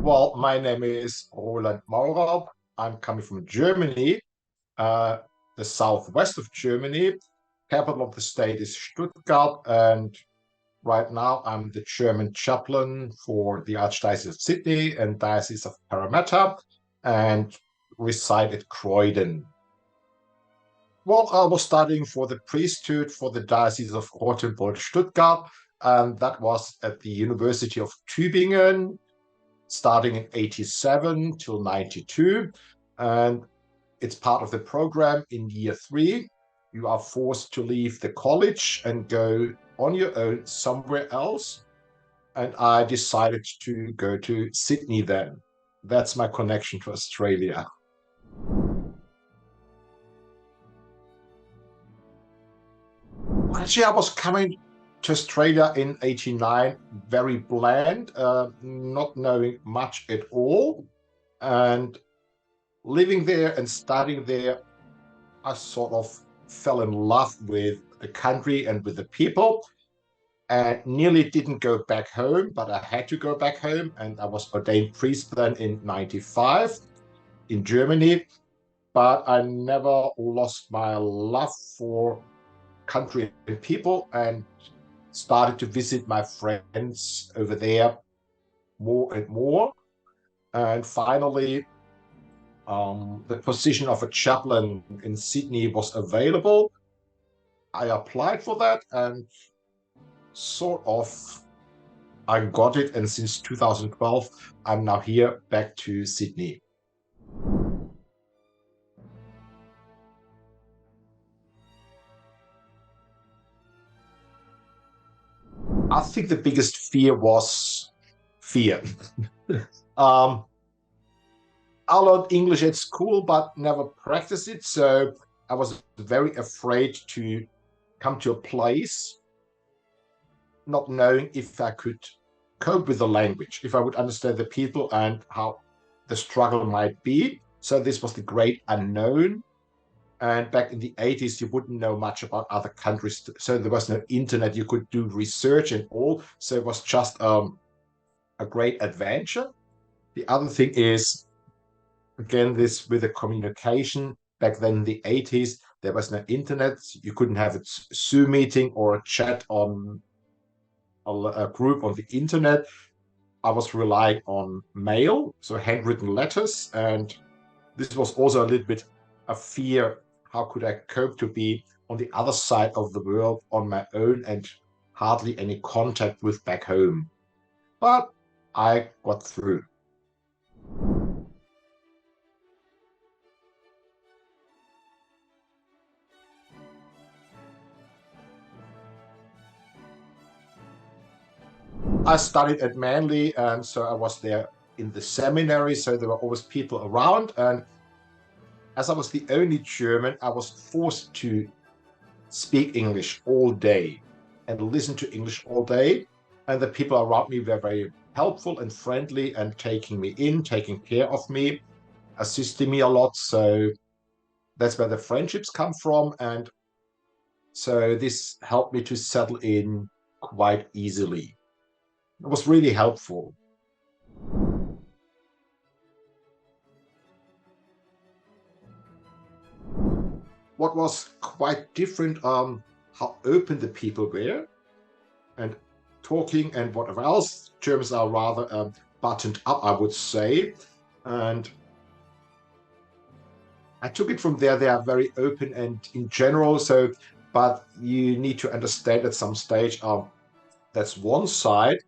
Well, my name is Roland Maurer. I'm coming from Germany, uh, the southwest of Germany. Capital of the state is Stuttgart, and right now I'm the German chaplain for the Archdiocese of Sydney and Diocese of Parramatta, and reside at Croydon. Well, I was studying for the priesthood for the Diocese of Rothenburg, Stuttgart, and that was at the University of Tübingen, starting in 87 till 92. And it's part of the program in year 3. You are forced to leave the college and go on your own somewhere else. And I decided to go to Sydney then. That's my connection to Australia. Actually, I was coming to Australia in 89, very bland, not knowing much at all. And living there and studying there, I sort of fell in love with the country and with the people, and nearly didn't go back home, but I had to go back home. And I was ordained priest then in 95 in Germany, but I never lost my love for country and people, and started to visit my friends over there more and more. And finally, the position of a chaplain in Sydney was available. I applied for that and sort of I got it. And since 2012, I'm now here back to Sydney. I think the biggest fear was fear. um, I learned English at school, but never practiced it. So I was very afraid to come to a place not knowing if I could cope with the language, if I would understand the people and how the struggle might be. So this was the great unknown. And back in the 80s, you wouldn't know much about other countries. So there was no internet. You could do research and all. So it was just a great adventure. The other thing is, again, this with the communication. Back then in the 80s, there was no internet. You couldn't have a Zoom meeting or a chat on a group on the internet. I was relying on mail, so handwritten letters. And this was also a little bit a fear. How could I cope to be on the other side of the world on my own and hardly any contact with back home? But I got through. I studied at Manly, and so I was there in the seminary, so there were always people around. And as I was the only German, I was forced to speak English all day and listen to English all day. And the people around me were very helpful and friendly and taking me in, taking care of me, assisting me a lot. So that's where the friendships come from. And so this helped me to settle in quite easily. It was really helpful. What was quite different, how open the people were and talking and whatever else. Germans are rather buttoned up, I would say. And I took it from there. They are very open and in general. So, but you need to understand at some stage, that's one side.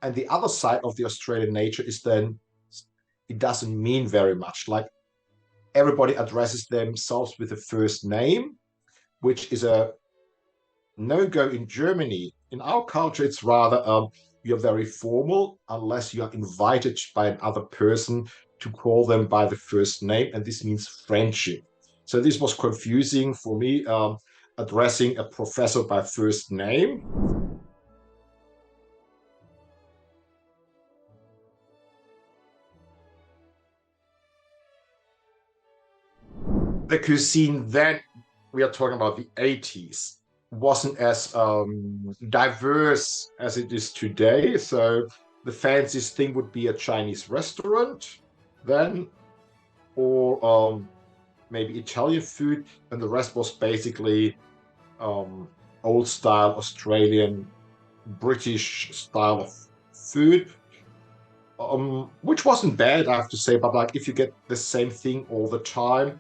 And the other side of the Australian nature is then it doesn't mean very much. Like everybody addresses themselves with a first name, which is a no-go in Germany. In our culture, it's rather you're very formal unless you are invited by another person to call them by the first name, and this means friendship. So this was confusing for me, addressing a professor by first name. The cuisine then, we are talking about the 80s, wasn't as diverse as it is today. So the fanciest thing would be a Chinese restaurant then, or maybe Italian food, and the rest was basically old style Australian, British style of food, which wasn't bad, I have to say. But like, if you get the same thing all the time,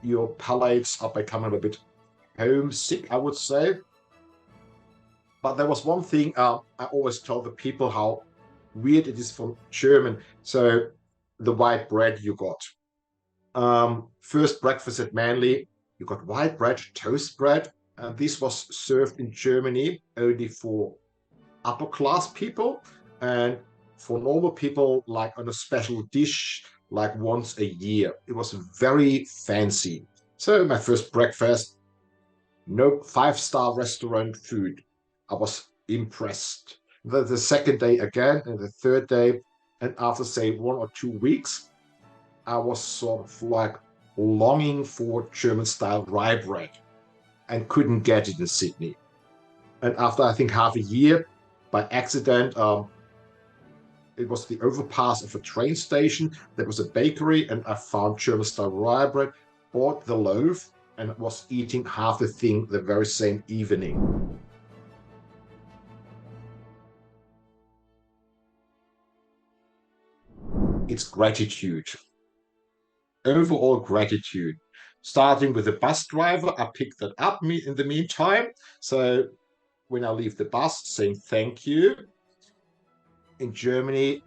your palates are becoming a bit homesick, I would say. But there was one thing I always tell the people how weird it is for German. So the white bread you got. First breakfast at Manly, you got white bread, toast bread, and this was served in Germany only for upper class people, and for normal people, like on a special dish, like once a year. It was very fancy. So my first breakfast, no five-star restaurant food. I was impressed. The second day again, and the third day, and after say 1 or 2 weeks, I was sort of like longing for German style rye bread and couldn't get it in Sydney. And after I think half a year, by accident, it was the overpass of a train station. There was a bakery, and I found German style rye bread, bought the loaf, and was eating half the thing the very same evening. It's gratitude. Overall gratitude. Starting with the bus driver, I picked that up in the meantime. So when I leave the bus, saying thank you. In Germany,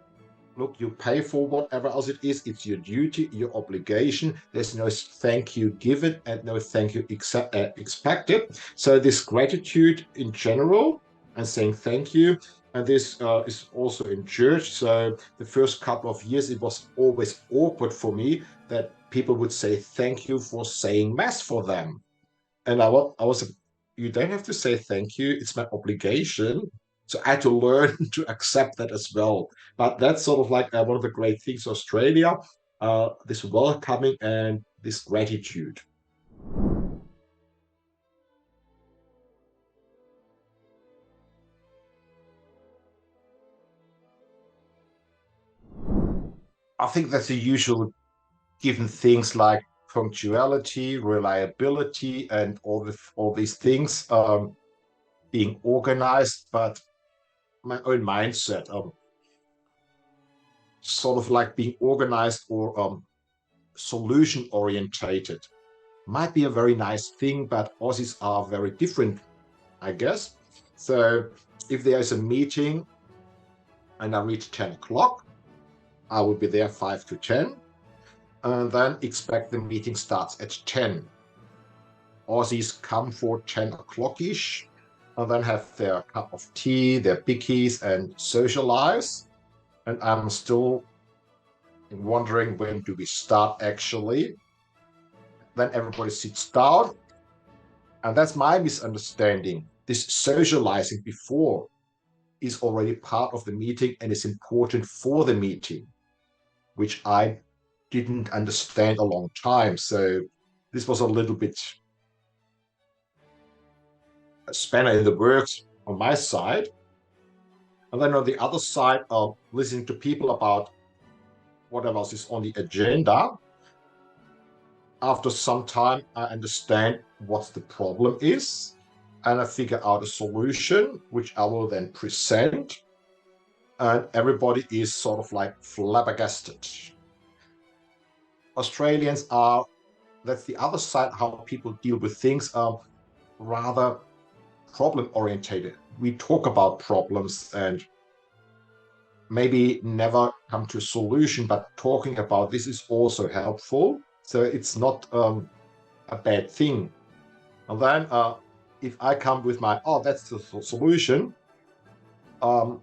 look, you pay for whatever else it is. It's your duty, your obligation. There's no thank you given and no thank you expected. So this gratitude in general and saying thank you. And this is also in church. So the first couple of years, it was always awkward for me that people would say thank you for saying mass for them. And I was, you don't have to say thank you. It's my obligation. So I had to learn to accept that as well. But that's sort of like one of the great things of Australia, this welcoming and this gratitude. I think that's the usual given things like punctuality, reliability, and all these things being organized. But my own mindset, sort of like being organized or solution orientated, might be a very nice thing, but Aussies are very different, I guess. So if there is a meeting and I reach 10 o'clock, I will be there 5 to 10, and then expect the meeting starts at 10. Aussies come for 10 o'clock-ish, and then have their cup of tea, their bickies, and socialize. And I'm still wondering, when do we start actually? Then everybody sits down, and that's my misunderstanding. This socializing before is already part of the meeting and is important for the meeting, which I didn't understand a long time. So this was a little bit a spanner in the works on my side. And then on the other side, listening to people about whatever else is on the agenda. After some time, I understand what the problem is, and I figure out a solution, which I will then present. And everybody is sort of like flabbergasted. Australians are, that's the other side, how people deal with things, are rather problem orientated. We talk about problems and maybe never come to a solution, but talking about this is also helpful. So it's not a bad thing. And then if I come with my, oh, that's the solution, I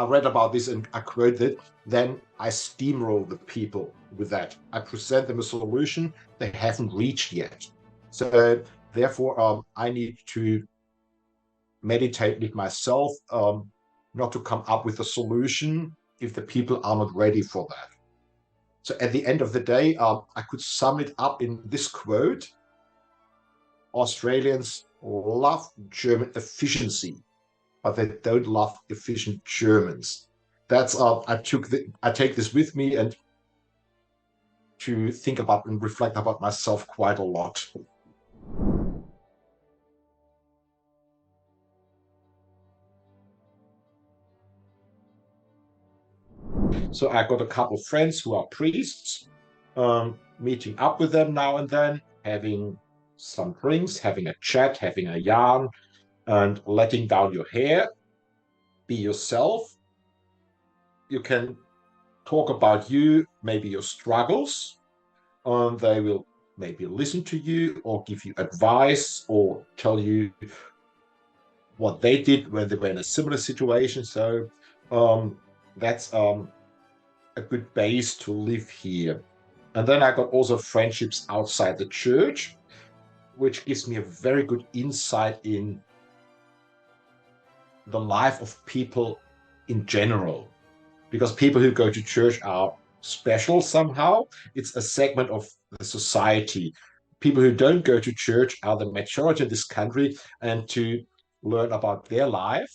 read about this and I quoted it, then I steamroll the people with that. I present them a solution they haven't reached yet. So therefore, I need to meditate with myself, not to come up with a solution if the people are not ready for that. So at the end of the day, I could sum it up in this quote: Australians love German efficiency. but they don't love efficient Germans. That's I take this with me and to think about and reflect about myself quite a lot. So I got a couple of friends who are priests, meeting up with them now and then, having some drinks, having a chat, having a yarn, and letting down your hair. Be yourself. You can talk about you, maybe your struggles, and they will maybe listen to you or give you advice or tell you what they did when they were in a similar situation. So that's a good base to live here. And then I got also friendships outside the church, which gives me a very good insight in the life of people in general. Because people who go to church are special somehow. It's a segment of the society. People who don't go to church are the majority in this country, and to learn about their life,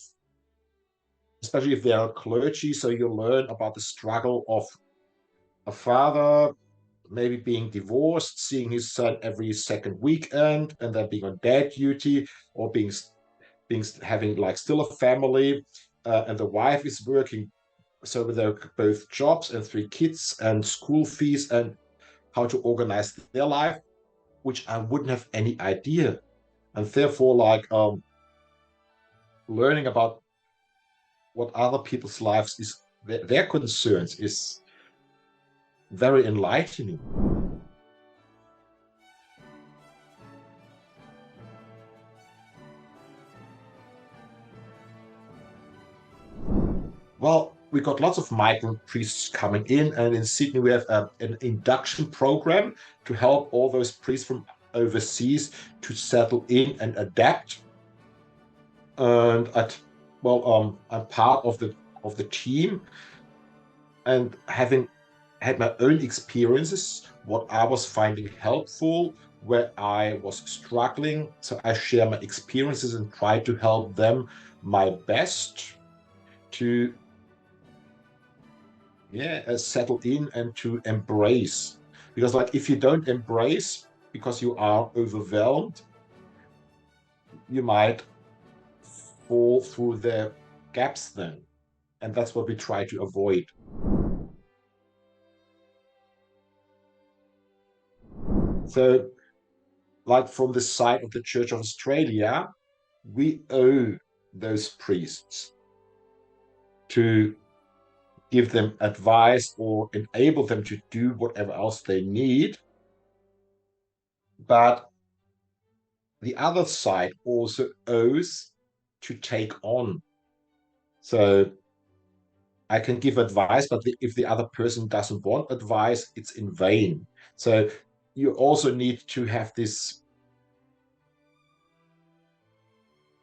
especially if they are clergy, so you learn about the struggle of a father maybe being divorced, seeing his son every second weekend, and then being on dad duty, or being having like still a family, and the wife is working, so with their both jobs and three kids and school fees and how to organize their life, which I wouldn't have any idea. And therefore, like learning about what other people's lives is, their concerns, is very enlightening. Well, we got lots of migrant priests coming in, and in Sydney we have an induction program to help all those priests from overseas to settle in and adapt. And I'm part of the team, and having had my own experiences, what I was finding helpful, where I was struggling. So I share my experiences and try to help them my best to settle in and to embrace. Because like if you don't embrace because you are overwhelmed, you might fall through the gaps then. And that's what we try to avoid. So, like from the side of the Church of Australia, we owe those priests to give them advice or enable them to do whatever else they need. But the other side also owes to take on. So I can give advice, but if the other person doesn't want advice, it's in vain. So you also need to have this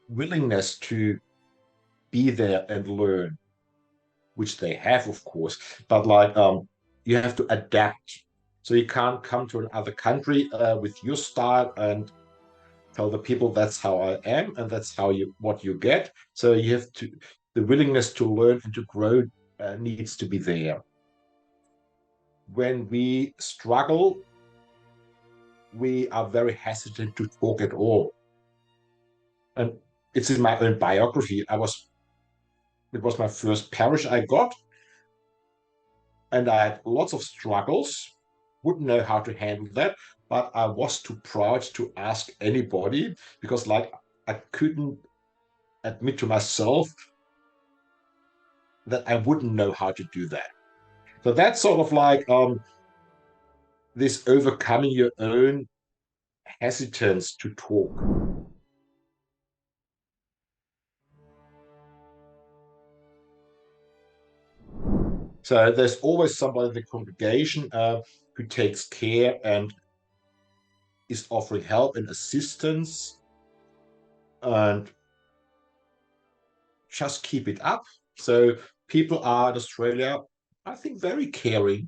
willingness to be there and learn, which they have, of course, but like you have to adapt. So you can't come to another country with your style and tell the people that's how I am and that's how you what you get. So you have to, the willingness to learn and to grow needs to be there. When we struggle, we are very hesitant to talk at all. And it's in my own biography. It was my first parish I got, and I had lots of struggles, wouldn't know how to handle that, but I was too proud to ask anybody because like I couldn't admit to myself that I wouldn't know how to do that. So that's sort of like this overcoming your own hesitance to talk. So there's always somebody in the congregation who takes care and is offering help and assistance, and just keep it up. So people are in Australia, I think, very caring.